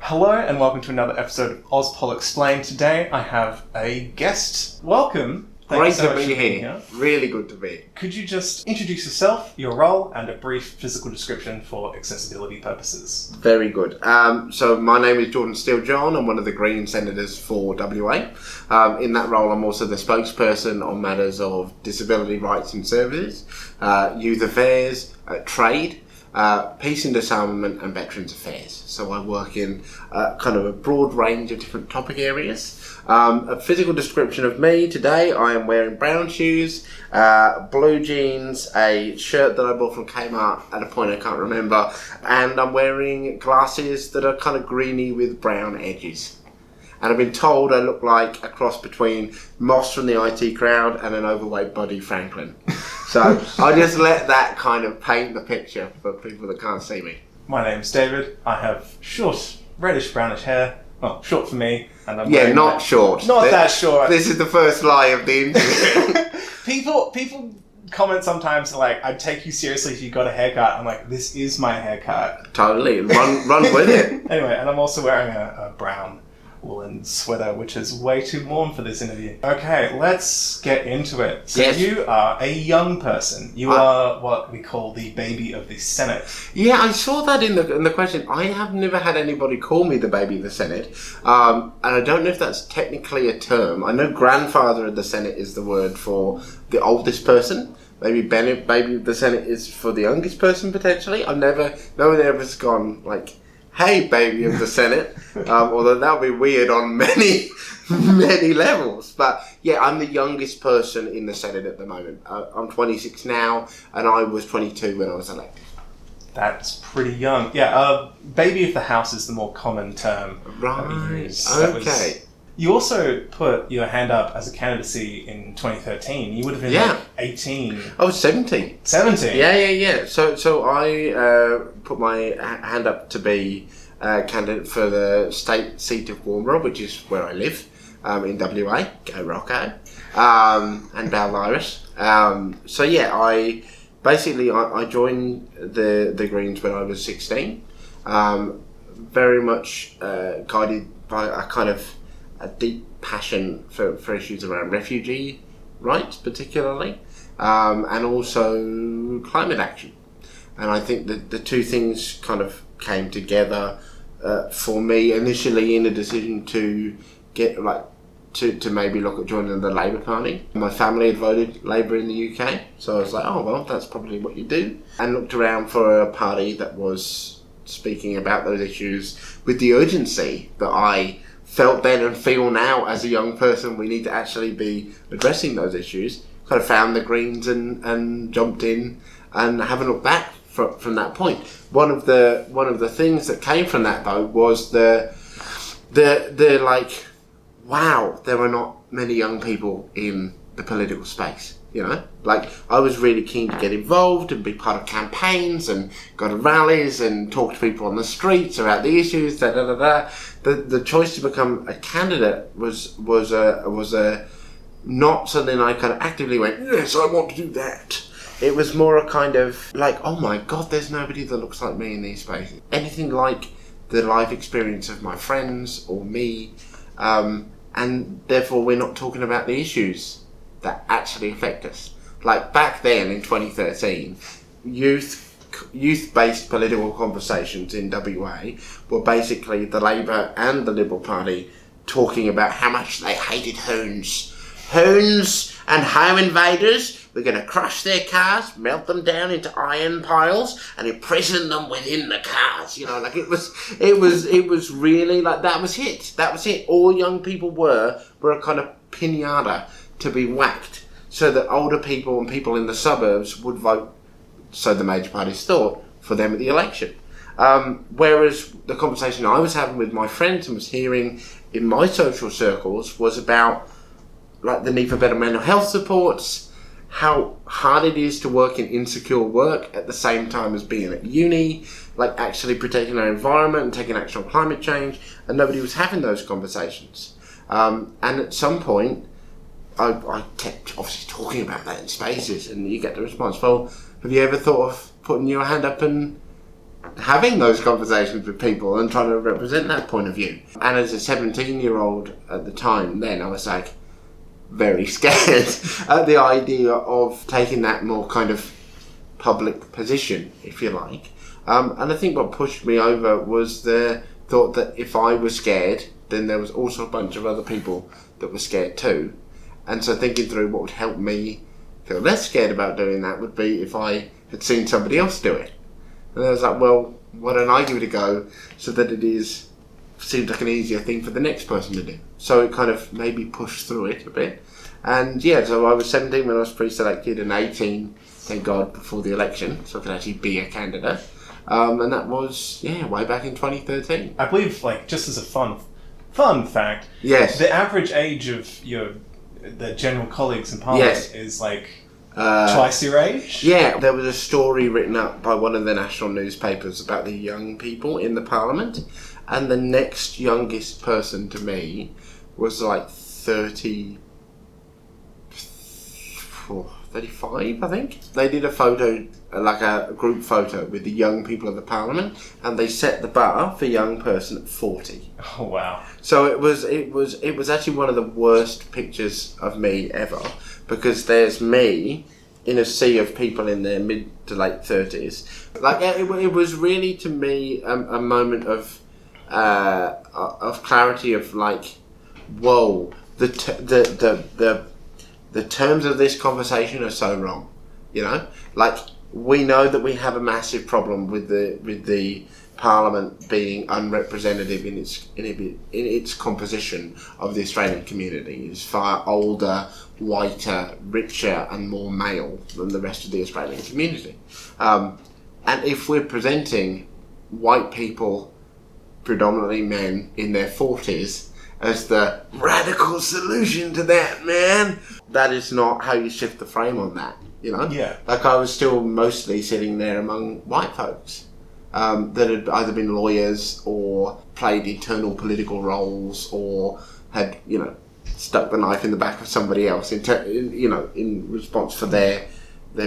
Hello and welcome to another episode of Auspol Explained. Today I have a guest. Welcome. Great to be here. Really good to be here. Could you just introduce yourself, your role, and a brief physical description for accessibility purposes? Very good. So my name is Jordon Steele-John. I'm one of the Greens Senators for WA. In that role, I'm also the spokesperson on matters of disability rights and services, youth affairs, trade, peace and disarmament, and veterans affairs. So I work in kind of a broad range of different topic areas. A physical description of me today: I am wearing brown shoes, blue jeans, a shirt that I bought from Kmart at a point I can't remember, and I'm wearing glasses that are kind of greeny with brown edges. And I've been told I look like a cross between Moss from the IT Crowd and an overweight Buddy Franklin. So I'll just let that kind of paint the picture for people that can't see me. My name's David. I have short, reddish brownish hair. Well, short for me. And I'm not short. Not that short. This is the first lie of the interview. People comment sometimes like, I'd take you seriously if you got a haircut. I'm like, this is my haircut. Totally. Run with it. Anyway, and I'm also wearing a brown woolen sweater, which is way too warm for this interview. Okay, let's get into it. So yes. You are a young person. You are what we call the baby of the Senate. Yeah, I saw that in the question. I have never had anybody call me the baby of the Senate, and I don't know if that's technically a term. I know grandfather of the Senate is the word for the oldest person. Maybe baby of the Senate is for the youngest person potentially. No one ever's gone like, hey, baby of the Senate, although that would be weird on many levels. But yeah, I'm the youngest person in the Senate at the moment. I'm 26 now, and I was 22 when I was elected. That's pretty young. Yeah, baby of the House is the more common term. Right, okay. You also put your hand up as a candidacy in 2013. You would have been like 18. I was 17. 17? Yeah. So I put my hand up to be a candidate for the state seat of Warnbro, which is where I live, in WA. Go Rocco. And Balvirus. So yeah, I joined the Greens when I was 16. Very much guided by a kind of a deep passion for issues around refugee rights particularly, and also climate action. And I think that the two things kind of came together for me initially in a decision to get to maybe look at joining the Labour Party. My family had voted Labour in the UK, so I was like, oh well, that's probably what you do. And looked around for a party that was speaking about those issues with the urgency that I felt then and feel now as a young person we need to actually be addressing those issues. Kind of found the Greens and jumped in and haven't looked back from that point. One of the things that came from that though was the like, wow, there are not many young people in the political space. You know, like I was really keen to get involved and be part of campaigns and go to rallies and talk to people on the streets about the issues. The choice to become a candidate was not something I kind of actively went, yes, I want to do that. It was more a kind of like, oh my God, there's nobody that looks like me in these spaces. Anything like the life experience of my friends or me, and therefore we're not talking about the issues that actually affect us. Like back then in 2013, youth-based political conversations in WA were basically the Labour and the Liberal Party talking about how much they hated hoons. Hoons and home invaders, we're going to crush their cars, melt them down into iron piles and imprison them within the cars. You know, like it was really like that was it. All young people were a kind of pinata to be whacked so that older people and people in the suburbs would vote, so the major parties thought, for them at the election. Whereas the conversation I was having with my friends and was hearing in my social circles was about like the need for better mental health supports, how hard it is to work in insecure work at the same time as being at uni, like actually protecting our environment and taking action on climate change, and nobody was having those conversations. And at some point, I kept obviously talking about that in spaces, and you get the response, well, have you ever thought of putting your hand up and having those conversations with people and trying to represent that point of view. And as a 17-year-old at the time, then I was like very scared at the idea of taking that more kind of public position, if you like. And I think what pushed me over was the thought that if I was scared, then there was also a bunch of other people that were scared too. And so thinking through what would help me feel less scared about doing that would be if I had seen somebody else do it. And I was like, well, why don't I give it a go so that seems like an easier thing for the next person to do. So it kind of made me push through it a bit. And yeah, so I was 17 when I was pre-selected and 18, thank God, before the election, so I could actually be a candidate. And that was, way back in 2013. I believe, just as a fun fact, yes, the average age of the general colleagues in Parliament is twice your age? Yeah, there was a story written up by one of the national newspapers about the young people in the Parliament, and the next youngest person to me was 35, I think. They did a photo, a group photo with the young people of the Parliament, and they set the bar for young person at 40. Oh wow! So it was actually one of the worst pictures of me ever, because there's me in a sea of people in their mid to late 30s. It was really, to me, a moment of clarity of whoa, the terms of this conversation are so wrong, we know that we have a massive problem with the Parliament being unrepresentative in its composition of the Australian community. It's far older, whiter, richer and more male than the rest of the Australian community. And if we're presenting white people, predominantly men in their 40s, as the radical solution to that, man, that is not how you shift the frame on that, Yeah. I was still mostly sitting there among white folks that had either been lawyers or played internal political roles or had, stuck the knife in the back of somebody else in response for their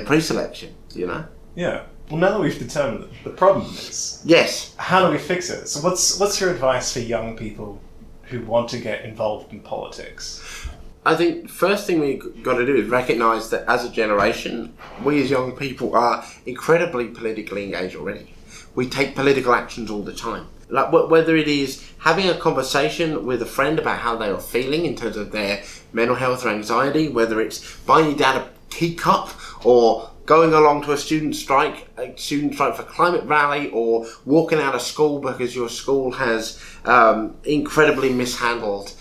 pre-selection, Yeah. Well, now that we've determined the problem is, yes, how do we fix it? So what's your advice for young people who want to get involved in politics? I think the first thing we've got to do is recognise that as a generation, we as young people are incredibly politically engaged already. We take political actions all the time. Whether it is having a conversation with a friend about how they are feeling in terms of their mental health or anxiety, whether it's buying your dad a teacup or going along to a student strike for climate rally, or walking out of school because your school has incredibly mishandled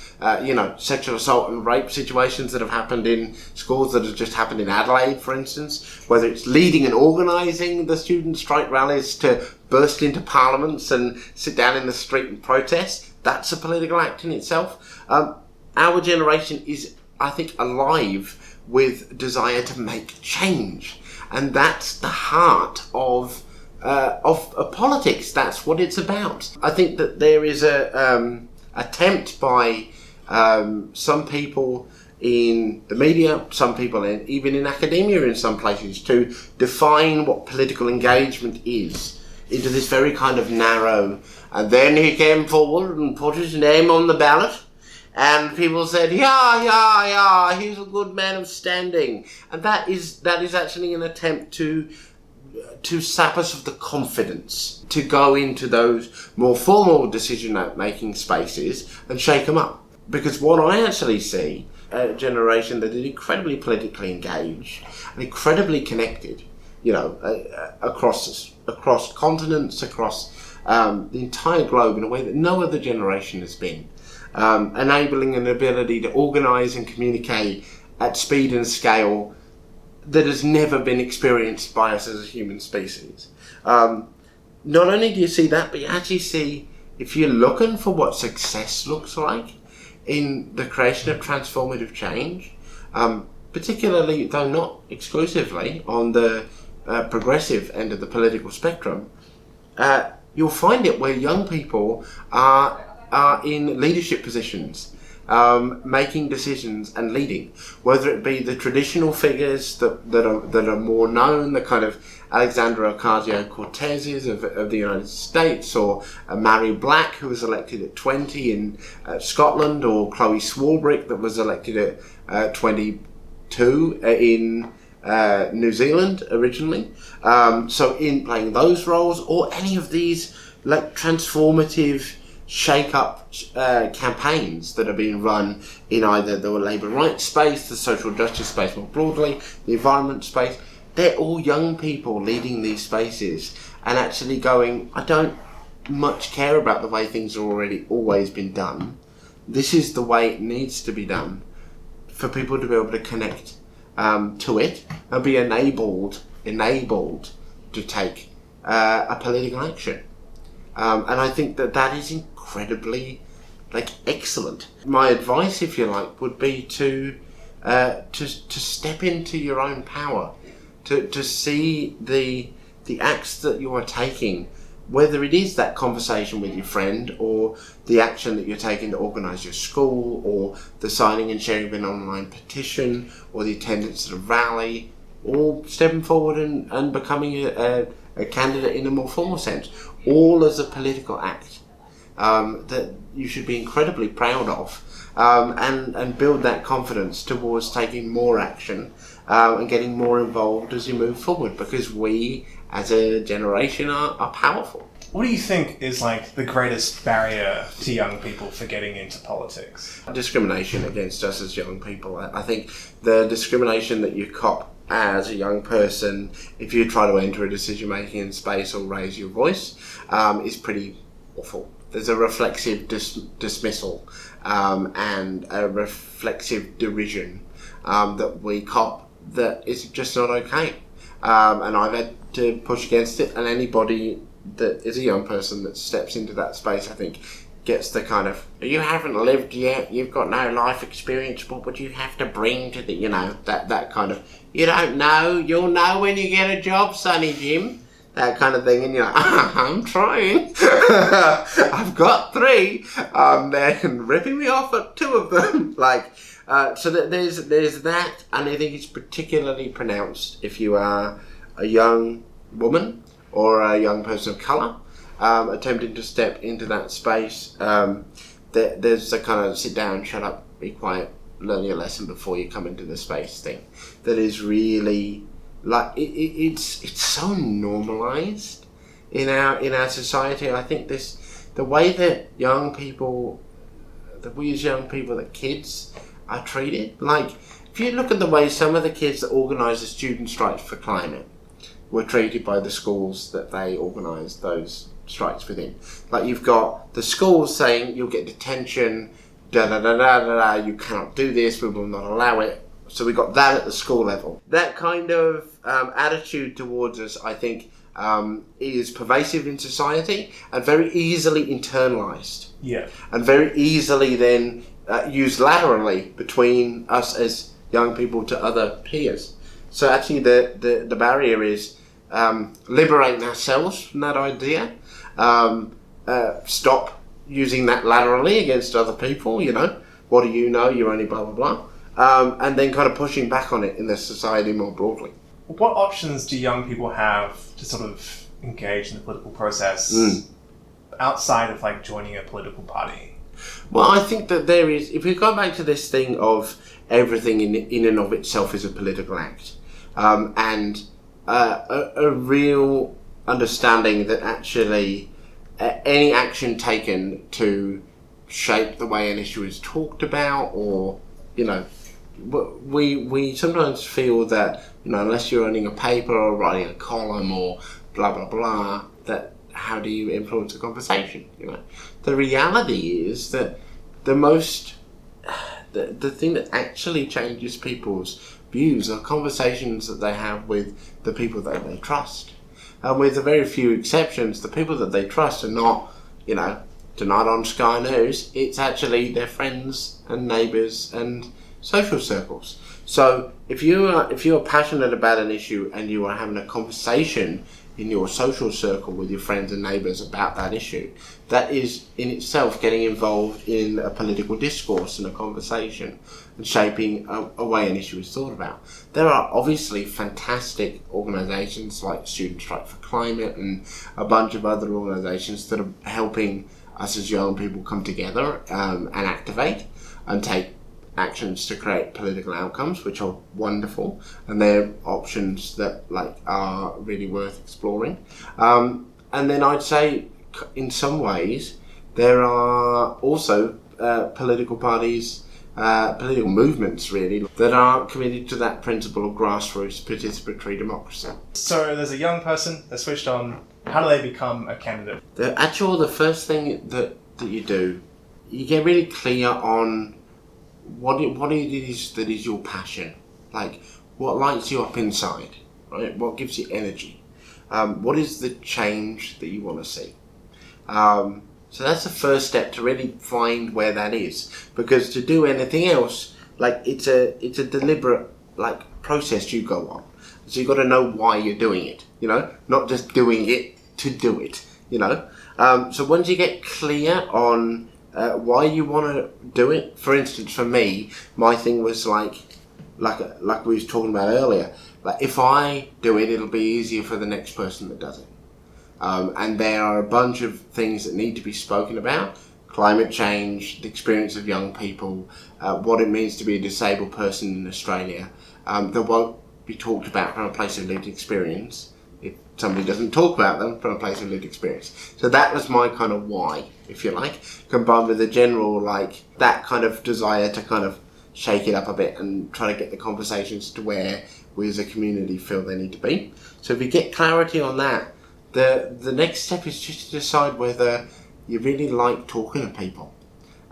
sexual assault and rape situations that have happened in schools that have just happened in Adelaide, for instance, whether it's leading and organising the student strike rallies to burst into parliaments and sit down in the street and protest, that's a political act in itself. Our generation is, I think, alive with desire to make change. And that's the heart of politics. That's what it's about. I think that there is a attempt by some people in the media, some people even in academia in some places, to define what political engagement is into this very kind of narrow, and then he came forward and put his name on the ballot. And people said, yeah, he's a good man of standing. And that is actually an attempt to sap us of the confidence to go into those more formal decision-making spaces and shake them up. Because what I actually see, a generation that is incredibly politically engaged and incredibly connected, across continents, across the entire globe in a way that no other generation has been. Enabling an ability to organise and communicate at speed and scale that has never been experienced by us as a human species. Not only do you see that, but you actually see, if you're looking for what success looks like in the creation of transformative change, particularly, though not exclusively, on the progressive end of the political spectrum, you'll find it where young people are in leadership positions, making decisions and leading, whether it be the traditional figures that are more known, the kind of Alexandria Ocasio-Cortezes of the United States, or Mary Black, who was elected at 20 in Scotland, or Chloe Swarbrick, that was elected at 22 in New Zealand originally. So in playing those roles, or any of these like transformative shake-up campaigns that are being run in either the labour rights space, the social justice space more broadly, the environment space, they're all young people leading these spaces and actually going, I don't much care about the way things are always been done. This is the way it needs to be done for people to be able to connect to it and be enabled to take a political action. And I think that is incredibly excellent. My advice, if you like, would be to step into your own power, to see the acts that you are taking, whether it is that conversation with your friend, or the action that you're taking to organise your school, or the signing and sharing of an online petition, or the attendance at a rally, or stepping forward and becoming a candidate in a more formal sense, all as a political act that you should be incredibly proud of, and build that confidence towards taking more action and getting more involved as you move forward, because we as a generation are powerful. What do you think is the greatest barrier to young people for getting into politics? Discrimination against us as young people. I think the discrimination that you cop as a young person if you try to enter a decision-making space or raise your voice is pretty awful. There's a reflexive dismissal and a reflexive derision that we cop that is just not okay. And I've had to push against it, and anybody that is a young person that steps into that space, I think, gets the kind of, you haven't lived yet, you've got no life experience, what would you have to bring to the, that kind of, you don't know, you'll know when you get a job, Sonny Jim, that kind of thing, and you're like, I'm trying, I've got 3, they're ripping me off at 2 of them, so that there's that, and I think it's particularly pronounced if you are a young woman or a young person of colour attempting to step into that space. There's a kind of sit down, shut up, be quiet, learn your lesson before you come into the space thing that is really it's so normalised in our society. I think the way that we as young people, that kids are treated, if you look at the way some of the kids that organise the student strikes for climate were treated by the schools that they organised those strikes within. You've got the schools saying you'll get detention, you cannot do this, we will not allow it. So we got that at the school level. That kind of attitude towards us, I think, is pervasive in society and very easily internalised. Yeah. And very easily then used laterally between us as young people to other peers. So actually the barrier is liberating ourselves from that idea, stop using that laterally against other people, what do you know, you're only blah blah blah, and then kind of pushing back on it in the society more broadly. What options do young people have to sort of engage in the political process outside of joining a political party? Well, I think that there is, if we go back to this thing of everything in and of itself is a political act, and a real understanding that actually any action taken to shape the way an issue is talked about, or we sometimes feel that unless you're running a paper or writing a column or blah blah blah, that how do you influence a conversation? The reality is that the thing that actually changes people's views are conversations that they have with the people that they trust. And with a very few exceptions, the people that they trust are not, tonight on Sky News, it's actually their friends and neighbours and social circles. So if you are passionate about an issue and you are having a conversation in your social circle with your friends and neighbours about that issue. That is in itself getting involved in a political discourse and a conversation and shaping a way an issue is thought about. There are obviously fantastic organisations like Student Strike for Climate and a bunch of other organisations that are helping us as young people come together and activate and take actions to create political outcomes, which are wonderful, and they're options that are really worth exploring. And then I'd say, in some ways, there are also political parties, political movements really, that are committed to that principle of grassroots participatory democracy. So there's a young person that switched on. How do they become a candidate? The first thing that you do, you get really clear on what it is that is your passion, like what lights you up inside, right? What gives you energy? What is the change that you want to see? So that's the first step, to really find where that is, because to do anything else, it's a deliberate process you go on. So you've got to know why you're doing it, not just doing it to do it, So once you get clear on why you want to do it, for instance, for me, my thing was like we was talking about earlier, if I do it, it'll be easier for the next person that does it. And there are a bunch of things that need to be spoken about: climate change, the experience of young people, what it means to be a disabled person in Australia, that won't be talked about from a place of lived experience if somebody doesn't talk about them from a place of lived experience. So that was my kind of why, if you like, combined with the general, that kind of desire to kind of shake it up a bit and try to get the conversations to where we as a community feel they need to be. So if you get clarity on that, the next step is just to decide whether you really like talking to people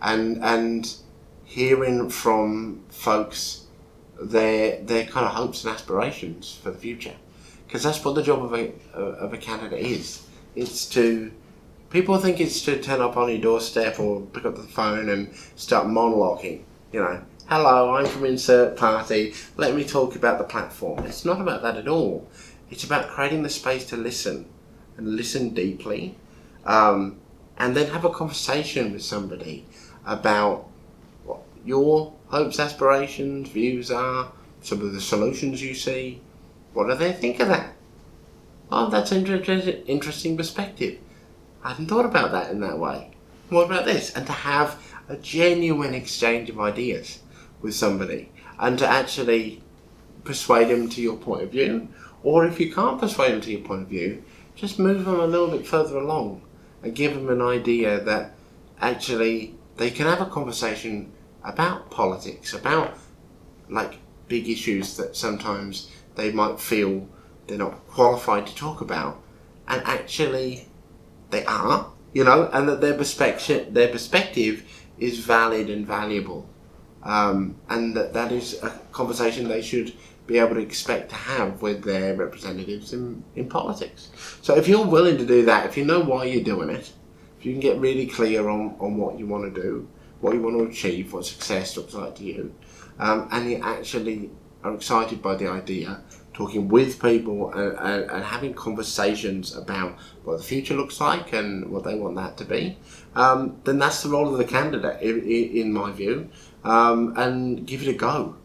and hearing from folks their kind of hopes and aspirations for the future. Because that's what the job of a candidate is. People think it's to turn up on your doorstep or pick up the phone and start monologuing. Hello, I'm from insert party, let me talk about the platform. It's not about that at all. It's about creating the space to listen, and listen deeply, and then have a conversation with somebody about what your hopes, aspirations, views are, some of the solutions you see. What do they think of that? Oh, that's an interesting perspective. I hadn't thought about that in that way. What about this? And to have a genuine exchange of ideas with somebody, and to actually persuade them to your point of view, or if you can't persuade them to your point of view, just move them a little bit further along and give them an idea that actually they can have a conversation about politics, about big issues that sometimes they might feel they're not qualified to talk about, and actually they are, and that their perspective is valid and valuable, and that is a conversation they should be able to expect to have with their representatives in politics. So if you're willing to do that, if you know why you're doing it, if you can get really clear on what you want to do, what you want to achieve, what success looks like to you, and you actually are excited by the idea, talking with people and having conversations about what the future looks like and what they want that to be, then that's the role of the candidate, in my view, and give it a go,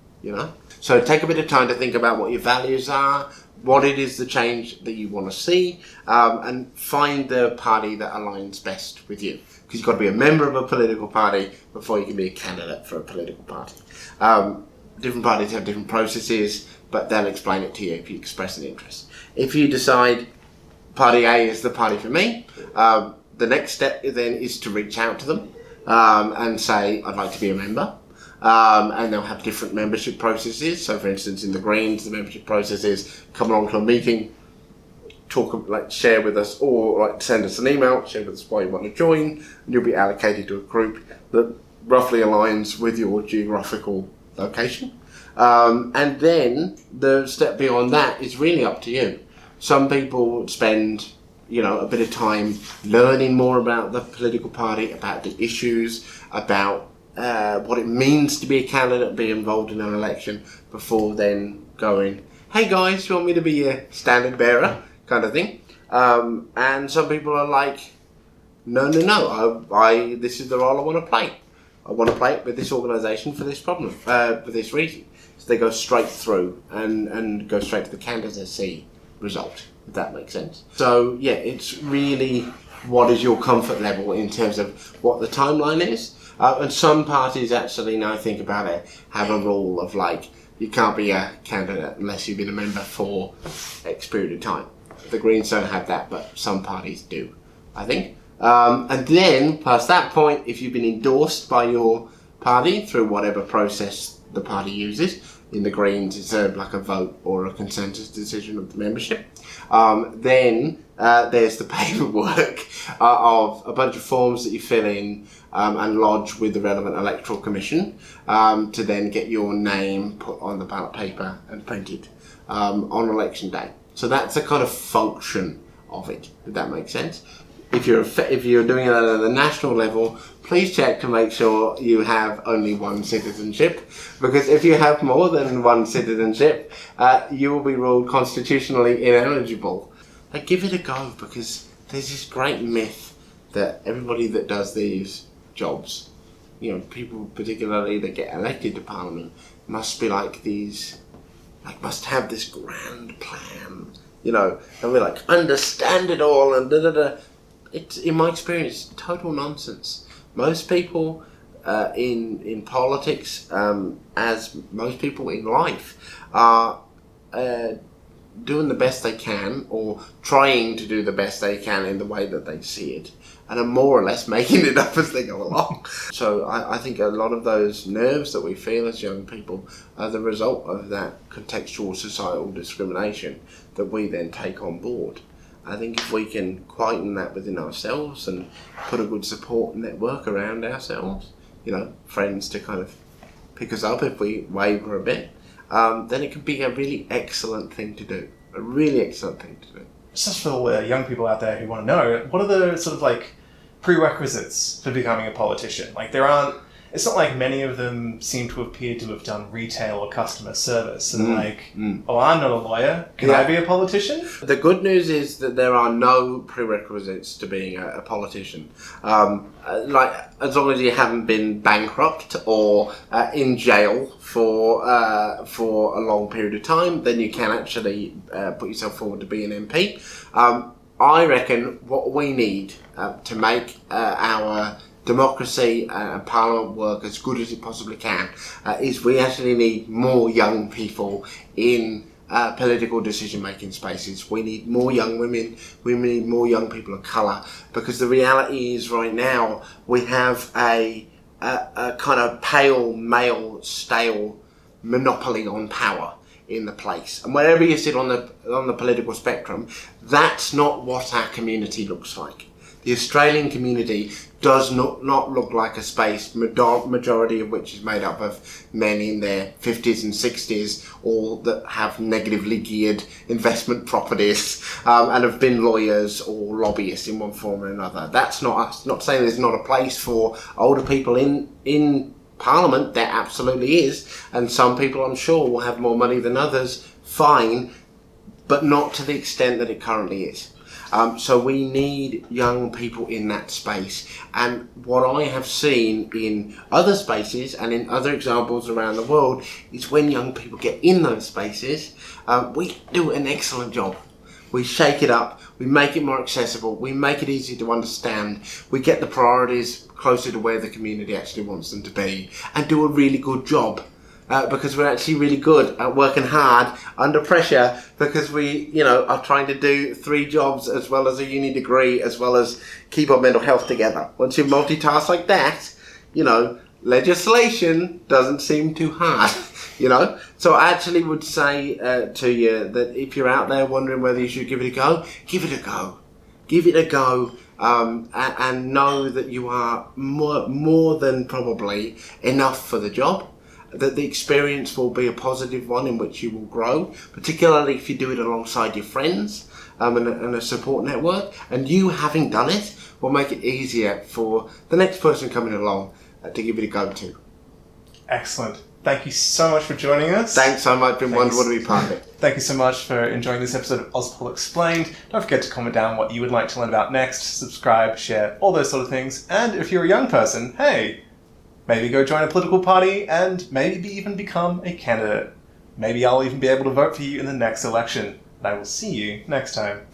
So take a bit of time to think about what your values are, what it is the change that you want to see, and find the party that aligns best with you. Because you've got to be a member of a political party before you can be a candidate for a political party. Different parties have different processes, but they'll explain it to you if you express an interest. If you decide Party A is the party for me, the next step then is to reach out to them and say, I'd like to be a member. And they'll have different membership processes. So for instance, in the Greens, the membership process is come along to a meeting, share with us, or send us an email, share with us why you want to join, and you'll be allocated to a group that roughly aligns with your geographical location. And then the step beyond that is really up to you. Some people spend a bit of time learning more about the political party, about the issues, about what it means to be a candidate, be involved in an election, before then going, hey guys, do you want me to be your standard bearer, kind of thing. And some people are like, no, this is the role I want to play. I want to play it with this organisation for this problem, for this reason. So they go straight through and go straight to the candidacy result, if that makes sense. So yeah, it's really what is your comfort level in terms of what the timeline is. And some parties actually, now I think about it, have a rule of like, you can't be a candidate unless you've been a member for X period of time. The Greens don't have that, but some parties do, I think. And then, past that point, if you've been endorsed by your party through whatever process the party uses, in the Greens it's like a vote or a consensus decision of the membership, then there's the paperwork of a bunch of forms that you fill in and lodge with the relevant electoral commission to then get your name put on the ballot paper and printed on election day. So that's a kind of function of it, if that makes sense. If you're doing it at the national level, please check to make sure you have only one citizenship, because if you have more than one citizenship, you will be ruled constitutionally ineligible. Like, give it a go, because there's this great myth that everybody that does these jobs, people particularly that get elected to Parliament, must be like these, must have this grand plan, and we understand it all and da-da-da. It's, in my experience, total nonsense. Most people in politics, as most people in life, are doing the best they can, or trying to do the best they can in the way that they see it, and are more or less making it up as they go along. So I think a lot of those nerves that we feel as young people are the result of that contextual societal discrimination that we then take on board. I think if we can quieten that within ourselves and put a good support network around ourselves, friends to kind of pick us up if we waver a bit, then it can be a really excellent thing to do. A really excellent thing to do. Just for young people out there who want to know, what are the sort of prerequisites for becoming a politician? It's not like many of them seem to appear to have done retail or customer service. And oh, I'm not a lawyer. Can I be a politician? The good news is that there are no prerequisites to being a politician. As long as you haven't been bankrupt or in jail for a long period of time, then you can actually put yourself forward to be an MP. I reckon what we need to make our democracy and Parliament work as good as it possibly can is we actually need more young people in political decision-making spaces. We need more young women. We need more young people of colour, because the reality is right now we have a kind of pale, male, stale monopoly on power in the place. And wherever you sit on the political spectrum, that's not what our community looks like. The Australian community does not look like a space, majority of which is made up of men in their 50s and 60s, all that have negatively geared investment properties and have been lawyers or lobbyists in one form or another. That's not saying there's not a place for older people in Parliament. There absolutely is, and some people I'm sure will have more money than others, fine, but not to the extent that it currently is. So we need young people in that space. And what I have seen in other spaces and in other examples around the world is when young people get in those spaces, we do an excellent job. We shake it up, we make it more accessible, we make it easy to understand, we get the priorities closer to where the community actually wants them to be, and do a really good job. Because we're actually really good at working hard under pressure, because we, are trying to do 3 jobs as well as a uni degree, as well as keep our mental health together. Once you multitask like that, legislation doesn't seem too hard, So I actually would say to you that if you're out there wondering whether you should give it a go, give it a go. Give it a go. And know that you are more than probably enough for the job. That the experience will be a positive one in which you will grow, particularly if you do it alongside your friends and a support network. And you, having done it, will make it easier for the next person coming along to give it a go to. Excellent. thank you so much for joining us. Thanks so much. Been wonderful to be part of it. Thank you so much for enjoying this episode of Auspol Explained. Don't forget to comment down what you would like to learn about next, subscribe, share, all those sort of things. And if you're a young person, hey, maybe go join a political party and maybe even become a candidate. Maybe I'll even be able to vote for you in the next election. And I will see you next time.